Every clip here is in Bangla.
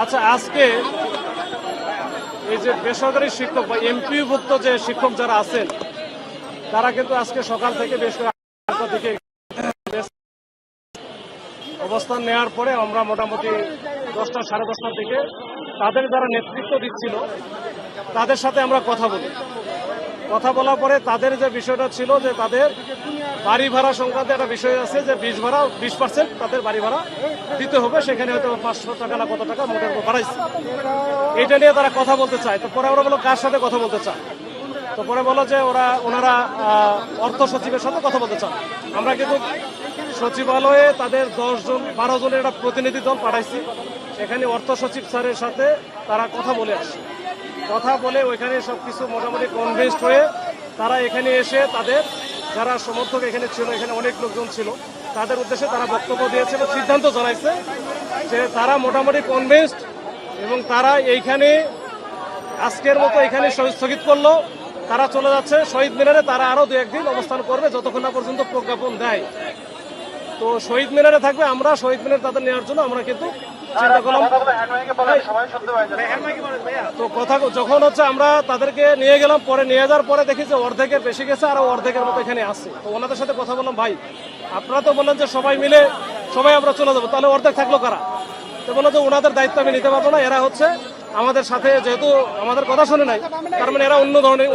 আচ্ছা, আজকে এই যে বেসরকারি শিক্ষক বা এমপিভুক্ত যে শিক্ষক যারা আছেন তারা কিন্তু আজকে সকাল থেকে বেশ দিকে অবস্থান নেওয়ার পরে আমরা মোটামুটি 10টা সাড়ে 10টার দিকে তাদের যারা নেতৃত্ব দিচ্ছিল তাদের সাথে আমরা কথা বলার পরে তাদের যে বিষয়টা ছিল যে তাদের বাড়ি ভাড়া সংক্রান্ত একটা বিষয় আছে যে 20% তাদের বাড়ি ভাড়া দিতে হবে, সেখানে হয়তো 500 টাকা না কত টাকা মোটের উপর বাড়াইছে, এইটা নিয়ে তারা কথা বলতে চায়। তো পরে ওরা বলো কার সাথে কথা বলতে চায়, তো পরে বলো যে ওনারা অর্থ সচিবের সাথে কথা বলতে চান। আমরা কিন্তু সচিবালয়ে তাদের 10-12 জনের একটা প্রতিনিধি দল পাঠাইছি, এখানে অর্থ সচিব স্যারের সাথে তারা কথা বলে আসে, কথা বলে ওইখানে সবকিছু মোটামুটি কনভিন্সড হয়ে তারা এখানে এসে তাদের যারা সমর্থক এখানে ছিল, এখানে অনেক লোকজন ছিল, তাদের উদ্দেশ্যে তারা বক্তব্য দিয়েছে এবং সিদ্ধান্ত জানাইছে যে তারা মোটামুটি কনভিন্সড এবং তারা এইখানে আজকের মতো এখানে স্থগিত করলো, তারা চলে যাচ্ছে শহীদ মিনারে, তারা আরো 2-1 দিন অবস্থান করবে যতক্ষণ না পর্যন্ত প্রজ্ঞাপন দেয়। তো শহীদ মিনারে থাকবে, আমরা শহীদ মিনার তাদের নেওয়ার জন্য আমরা কিন্তু চিন্তা করলাম। তো কথা যখন হচ্ছে আমরা তাদেরকে নিয়ে গেলাম, পরে নিয়ে যাওয়ার পরে দেখি যে অর্ধেকের বেশি গেছে আর অর্ধেকের মতো এখানে আছে। তো ওনাদের সাথে কথা বললাম, ভাই আপনারা তো বললেন যে সবাই মিলে আমরা চলে যাবো, তাহলে অর্ধেক থাকলো কারা? তো বললো যে ওনাদের দায়িত্ব আমি নিতে পারবো না, এরা হচ্ছে আমাদের সাথে যেহেতু আমাদের কথা শুনে নাই, তার মানে এরা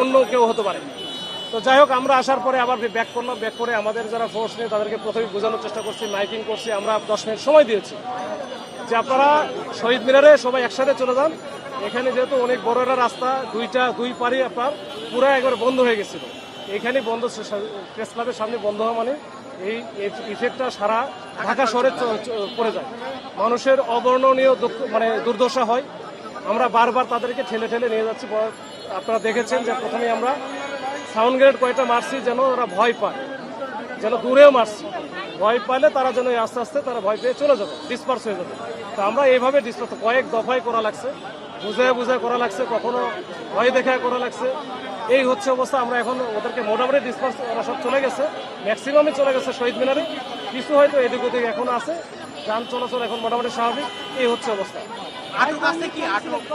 অন্য কেউ হতে পারে। তো যাই হোক, আমরা আসার পরে আবার ব্যাক করলাম, ব্যাক করে আমাদের যারা ফোর্স নিয়ে তাদেরকে প্রথমে বোঝানোর চেষ্টা করছি, মাইকিং করছি, আমরা 10 মিনিট সময় দিয়েছি যে আপনারা শহীদ মিনারে সবাই একসাথে চলে যান। এখানে যেহেতু অনেক বড় একটা রাস্তা, দুই পারি আপনার পুরো একবার বন্ধ হয়ে গেছিল, এখানে বন্ধ, প্রেস ক্লাবের সামনে বন্ধ হওয়া মানে এই ইফেক্টটা সারা ঢাকা শহরে পড়ে যায়, মানুষের অবর্ণনীয় দুর্দশা হয়। আমরা বারবার তাদেরকে ঠেলে নিয়ে যাচ্ছি। আপনারা দেখেছেন যে প্রথমে আমরা সাউন্ড গ্রেড কয়েকটা মারছি যেন ওরা ভয় পায়, যেন দূরেও মারছি, ভয় পাইলে তারা যেন আস্তে আস্তে তারা ভয় পেয়ে চলে যাবে, ডিসপার্স হয়ে যাবে। তো আমরা এইভাবে ডিসপার্স কয়েক দফায় করা লাগছে, বুঝায় করা লাগছে, কখনো ভয় দেখায় করা লাগছে। এই হচ্ছে অবস্থা। আমরা এখন ওদেরকে মোটামুটি ডিসপার্স, ওরা সব চলে গেছে, ম্যাক্সিমামই চলে গেছে শহীদ মিনারে, কিছু হয়তো এদিক ওদিক এখন আছে, যান চলাচল এখন মোটামুটি স্বাভাবিক। এই হচ্ছে অবস্থা।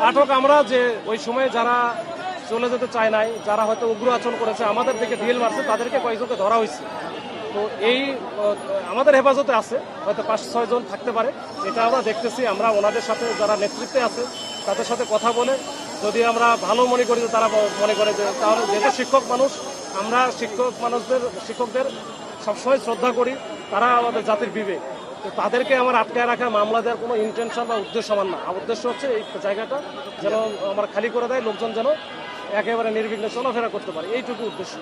আটক আমরা যে ওই সময় যারা চলে যেতে চায় নাই, যারা হয়তো উগ্র আচরণ করেছে, আমাদের দিকে ঢিল মারছে, তাদেরকে কয়েকজনকে ধরা হয়েছে। তো এই আমাদের হেফাজতে আছে, হয়তো 5-6 জন থাকতে পারে, এটা আমরা দেখতেছি। আমরা ওনাদের সাথে যারা নেতৃত্বে আছে তাদের সাথে কথা বলে যদি আমরা ভালো মনে করি, তারা মনে করে যে তাহলে যেহেতু শিক্ষক মানুষ, আমরা শিক্ষকদের সবসময় শ্রদ্ধা করি, তারা আমাদের জাতির বিবেক। তো তাদেরকে আমার আটকায় রাখা, মামলা দেওয়ার কোনো ইন্টেনশন বা উদ্দেশ্য আমার না। আমার উদ্দেশ্য হচ্ছে এই জায়গাটা যেন আমার খালি করে দেয়, লোকজন যেন একেবারে নির্বিঘ্নে চলাফেরা করতে পারে, এইটুকু উদ্দেশ্য।